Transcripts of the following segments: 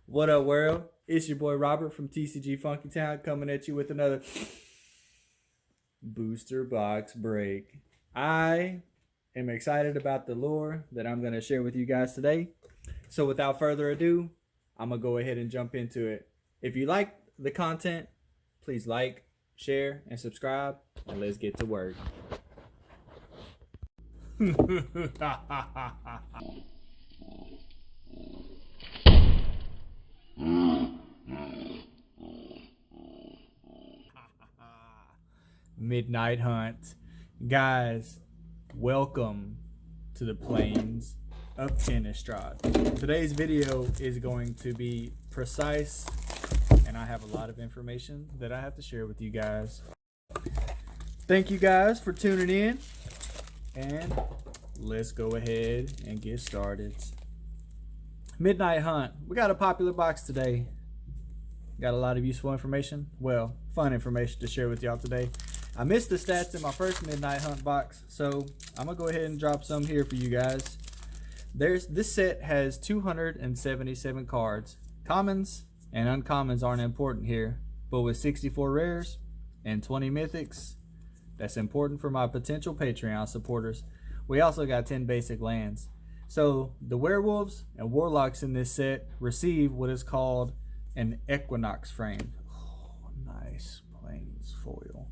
What up, world? It's your boy Robert from TCG Funkytown coming at you with another booster box break. I am excited about the lore that I'm going to share with you guys today. So without further ado, I'm going to go ahead and jump into it. If you like the content, please like, share, and subscribe, and let's get to work. Midnight Hunt. Guys, welcome to the plains of Innistrad. Today's video is going to be precise, and I have a lot of information that I have to share with you guys. Thank you guys for tuning in, and let's go ahead and get started. Midnight Hunt. We got a popular box today. Got a lot of useful information. Well, fun information to share with y'all today. I missed the stats in my first Midnight Hunt box, so I'm gonna go ahead and drop some here for you guys. This set has 277 cards. Commons and uncommons aren't important here, but with 64 rares and 20 mythics, that's important for my potential Patreon supporters. We also got 10 basic lands. So the werewolves and warlocks in this set receive what is called an equinox frame. Oh, nice plains foil.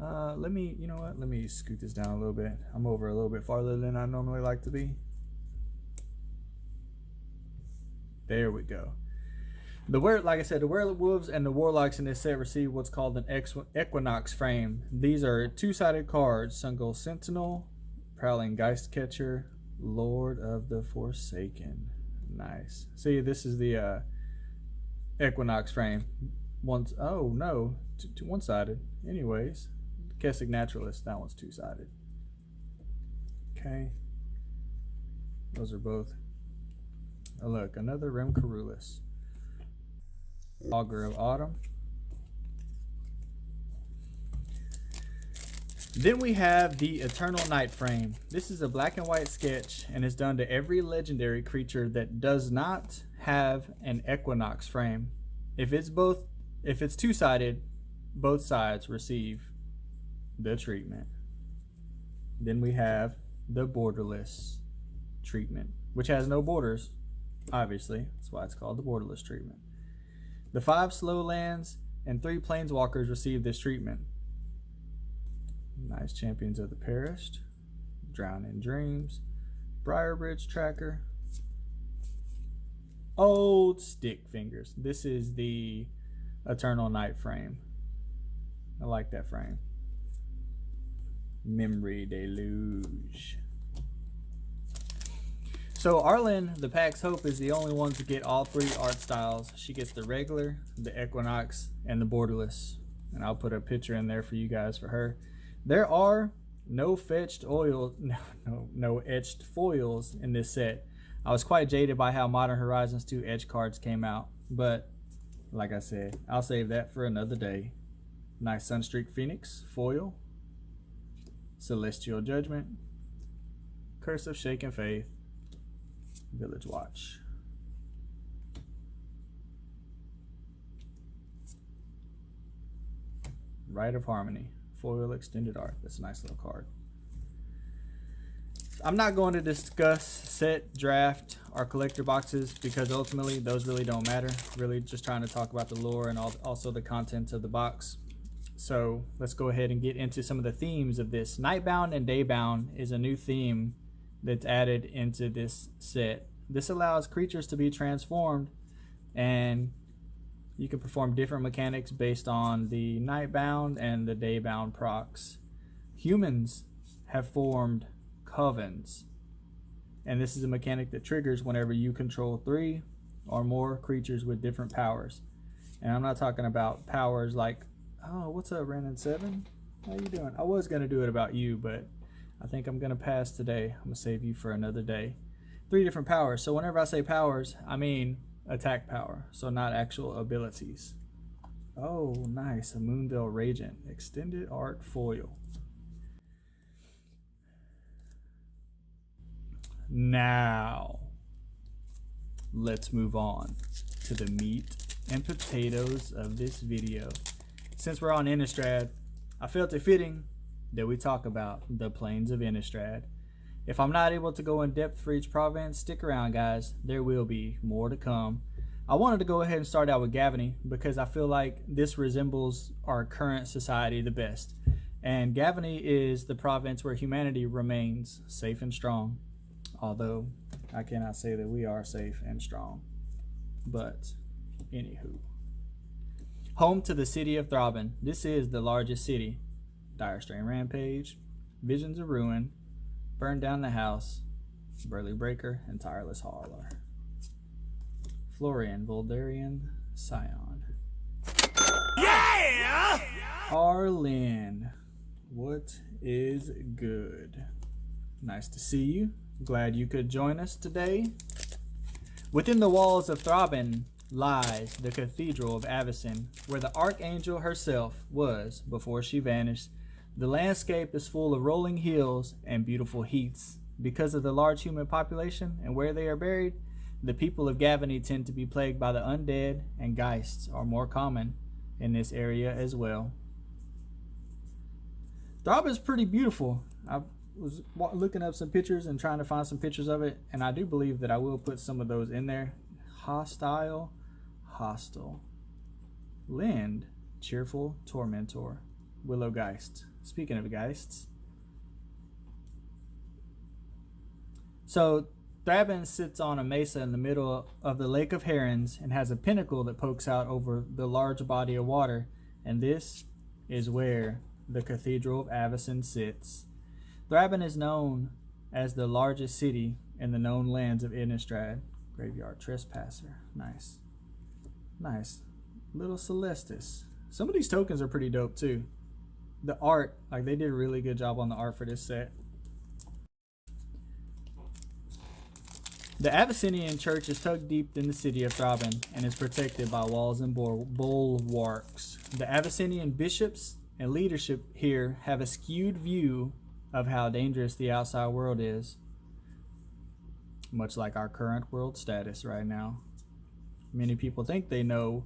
Let me scoot this down a little bit. I'm over a little bit farther than I normally like to be. There we go. Like I said, the werewolves and the warlocks in this set receive what's called an equinox frame. These are two-sided cards: Sungold Sentinel, Prowling Geistcatcher, Lord of the Forsaken. Nice. See, this is the equinox frame. One-sided. Anyways, Kessick Naturalist, that one's two-sided. Okay, those are both. Oh look, another Rimcarulus. Augur of Autumn. Then we have the Eternal Night frame. This is a black and white sketch and is done to every legendary creature that does not have an equinox frame. If it's two-sided, both sides receive the treatment. Then we have the borderless treatment, which has no borders, obviously. That's why it's called the borderless treatment. The 5 slow lands and 3 planeswalkers receive this treatment. Nice. Champions of the Perished, Drown in Dreams, Briarbridge Tracker, Old Stick Fingers. This is the Eternal Night frame. I like that frame. Memory Deluge. So Arlen, the Pack's Hope, is the only one to get all 3 art styles. She gets the regular, the equinox, and the borderless. And I'll put a picture in there for you guys for her. There are no etched foils in this set. I was quite jaded by how Modern Horizons 2 edge cards came out, but like I said, I'll save that for another day. Nice Sunstreak Phoenix foil, Celestial Judgment, Curse of Shaken Faith, Village Watch. Rite of Harmony foil extended art. That's a nice little card. I'm not going to discuss set, draft, or collector boxes because ultimately those really don't matter. Really just trying to talk about the lore and also the contents of the box. So let's go ahead and get into some of the themes of this. Nightbound and Daybound is a new theme that's added into this set. This allows creatures to be transformed, and you can perform different mechanics based on the Nightbound and the Daybound procs. Humans have formed covens, and this is a mechanic that triggers whenever you control 3 or more creatures with different powers. And I'm not talking about powers like, oh, what's up, Renan7? How you doing? I was going to do it about you, but I think I'm going to pass today. I'm going to save you for another day. 3 different powers. So whenever I say powers, I mean attack power, so not actual abilities. Oh, nice. A Moonveil Radiant extended art foil. Now let's move on. to the meat and potatoes of this video. Since we're on Innistrad, I felt it fitting that we talk about the plains of Innistrad. If I'm not able to go in depth for each province, stick around guys, there will be more to come. I wanted to go ahead and start out with Gavany because I feel like this resembles our current society the best. And Gavany is the province where humanity remains safe and strong. Although, I cannot say that we are safe and strong. But, anywho. Home to the city of Thraben. This is the largest city. Dire Strain Rampage, Visions of Ruin, Burn Down the House, Burly Breaker, and Tireless Hauler. Florian, Voldarian, Scion. Yeah! Arlen, what is good? Nice to see you. Glad you could join us today. Within the walls of Thraben lies the Cathedral of Avacyn, where the Archangel herself was before she vanished. The landscape is full of rolling hills and beautiful heaths. Because of the large human population and where they are buried, the people of Gavany tend to be plagued by the undead, and geists are more common in this area as well. Thraben is pretty beautiful. I was looking up some pictures and trying to find some pictures of it, and I do believe that I will put some of those in there. Hostile, Hostile, Lind, Cheerful, Tormentor, Willow Geist. Speaking of geists, so Thraben sits on a mesa in the middle of the Lake of Herons and has a pinnacle that pokes out over the large body of water, and this is where the Cathedral of Avacyn sits. Thraben is known as the largest city in the known lands of Innistrad. Graveyard Trespasser. Nice. Nice. Little Celestis. Some of these tokens are pretty dope too. The art, like they did a really good job on the art for this set. The Avacynian church is tucked deep in the city of Thraben and is protected by walls and bulwarks. The Avacynian bishops and leadership here have a skewed view of how dangerous the outside world is, much like our current world status right now. Many people think they know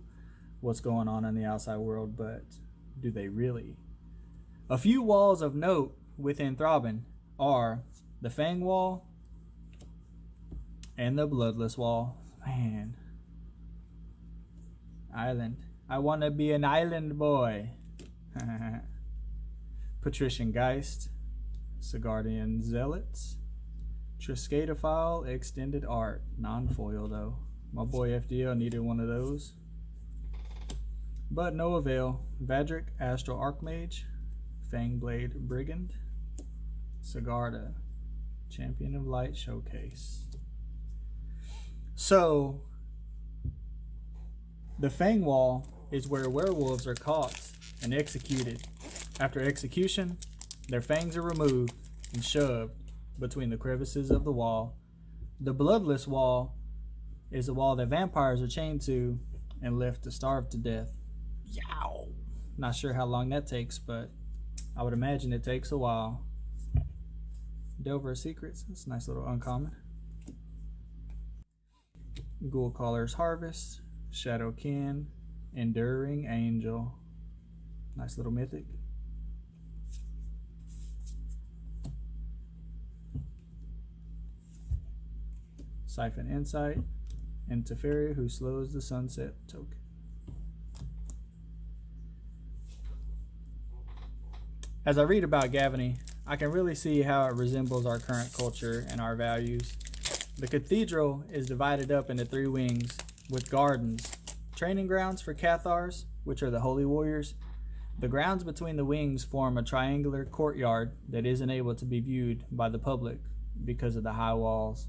what's going on in the outside world, but do they really? A few walls of note within Thraben are the Fang Wall and the Bloodless Wall. Man. Island. I want to be an island boy. Patrician Geist, Sigardian Zealots, Trisketophile Extended Art, non-foil though. My boy FDL needed one of those, but no avail. Vadric Astral Archmage, Fangblade Brigand, Sigarda Champion of Light Showcase. So the Fang Wall is where werewolves are caught and executed. After execution, their fangs are removed and shoved between the crevices of the wall. The Bloodless Wall is a wall that vampires are chained to and left to starve to death. Yow! Not sure how long that takes, but I would imagine it takes a while. Delver of Secrets, that's a nice little uncommon. Ghoul Caller's Harvest, Shadowkin, Enduring Angel, nice little mythic. Siphon Insight, and Teferi, who slows the sunset token. As I read about Gavany, I can really see how it resembles our current culture and our values. The cathedral is divided up into 3 wings with gardens, training grounds for Cathars, which are the holy warriors. The grounds between the wings form a triangular courtyard that isn't able to be viewed by the public because of the high walls.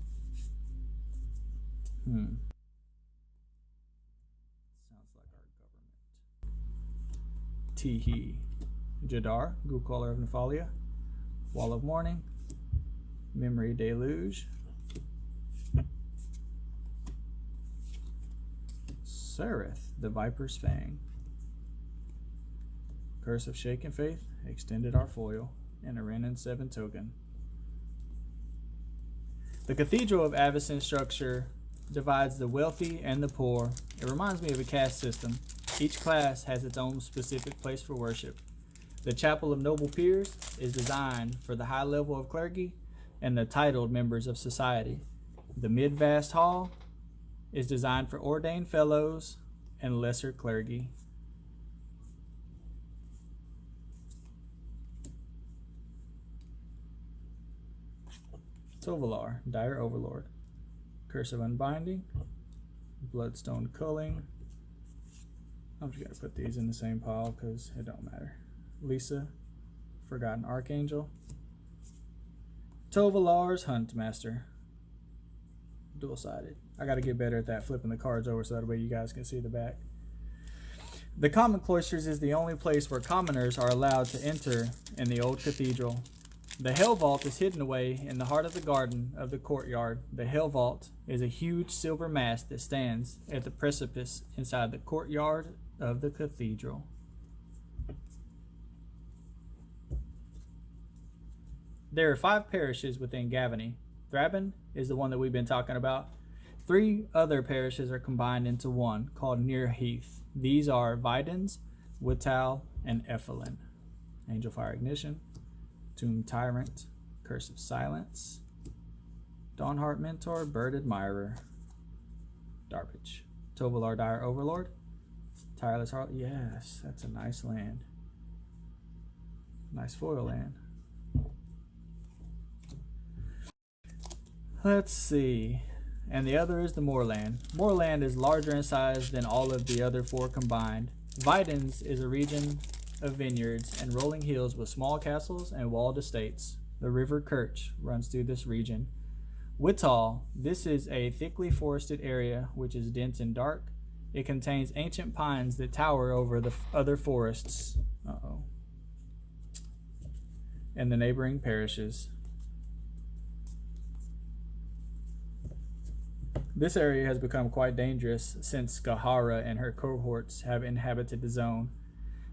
Sounds like our government. Teehee. Jadar, Ghoul-Caller of Nephalia, Wall of Mourning, Memory Deluge, Sereth, the Viper's Fang, Curse of Shaken Faith, Extended Our Foil, and a Renin 7 token. The Cathedral of Avacyn structure divides the wealthy and the poor. It reminds me of a caste system. Each class has its own specific place for worship. The Chapel of Noble Peers is designed for the high level of clergy and the titled members of society. The Mid-Vast Hall is designed for ordained fellows and lesser clergy. Tovalar, Dire Overlord. Curse of Unbinding. Bloodstone Culling. I'm just going to put these in the same pile because it don't matter. Lisa, Forgotten Archangel. Tovalar's Huntmaster. Dual-sided. I got to get better at that, flipping the cards over so that way you guys can see the back. The Common Cloisters is the only place where commoners are allowed to enter in the old cathedral. The Hell Vault is hidden away in the heart of the garden of the courtyard. The Hell Vault is a huge silver mast that stands at the precipice inside the courtyard of the cathedral. There are 5 parishes within Gavany. Thraben is the one that we've been talking about. 3 other parishes are combined into one, called Near Heath. These are Videns, Wittal, and Effelin. Angel Fire Ignition, Tomb Tyrant, Curse of Silence, Dawnheart Mentor, Bird Admirer, Darbage, Tovalar Dire Overlord, Tireless Heart. Yes, that's a nice land. Nice foil land. Let's see. And the other is the Moorland. Moorland is larger in size than all of the other 4 combined. Videns is a region of vineyards and rolling hills with small castles and walled estates. The River Kirch runs through this region. Wittal, this is a thickly forested area which is dense and dark. It contains ancient pines that tower over the other forests. And the neighboring parishes. This area has become quite dangerous since Skahara and her cohorts have inhabited the zone.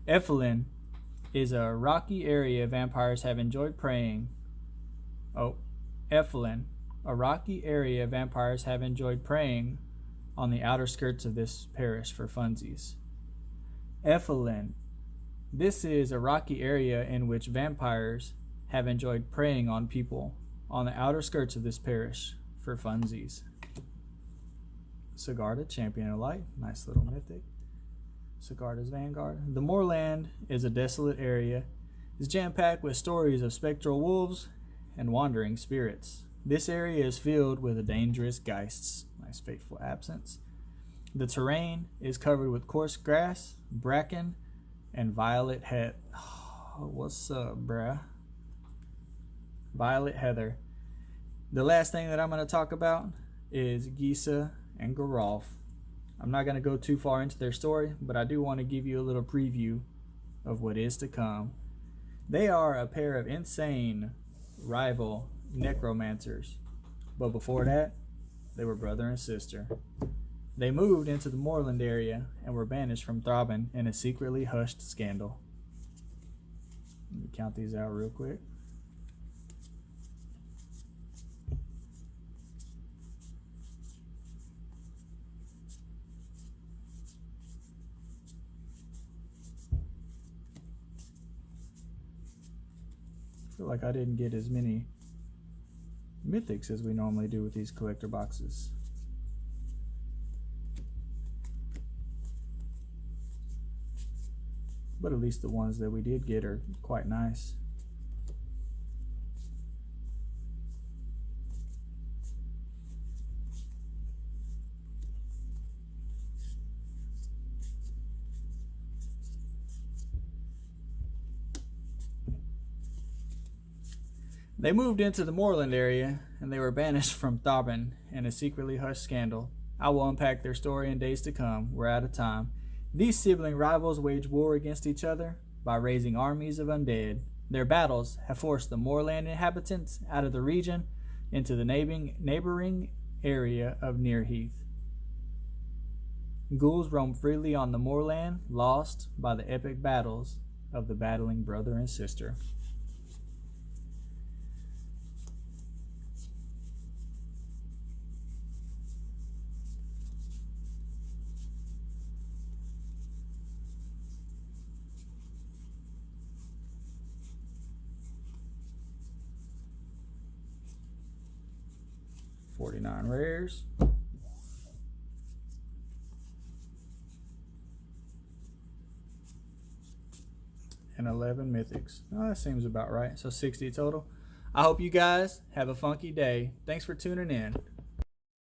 Effelin is a rocky area vampires have enjoyed preying. Effelin, a rocky area vampires have enjoyed preying on the outer skirts of this parish for funsies. Effelin, this is a rocky area in which vampires have enjoyed preying on people on the outer skirts of this parish for funsies. Sigarda, Champion of Light, nice little mythic. Sigarda's Vanguard. The Moorland is a desolate area. It's jam-packed with stories of spectral wolves and wandering spirits. This area is filled with dangerous geists. Nice Fateful Absence. The terrain is covered with coarse grass, bracken, and violet heather. Oh, what's up, bruh? Violet heather. The last thing that I'm going to talk about is Gisa and Geralf. I'm not going to go too far into their story, but I do want to give you a little preview of what is to come. They are a pair of insane rival necromancers, but before that, they were brother and sister. They moved into the Moorland area and were banished from Thraben in a secretly hushed scandal. Let me count these out real quick. I feel like I didn't get as many mythics as we normally do with these collector boxes. But at least the ones that we did get are quite nice. They moved into the Moorland area, and they were banished from Thraben in a secretly hushed scandal. I will unpack their story in days to come. We're out of time. These sibling rivals wage war against each other by raising armies of undead. Their battles have forced the Moorland inhabitants out of the region into the neighboring area of Near Heath. Ghouls roam freely on the Moorland, lost by the epic battles of the battling brother and sister. 49 rares. And 11 mythics. Oh, that seems about right. So 60 total. I hope you guys have a funky day. Thanks for tuning in.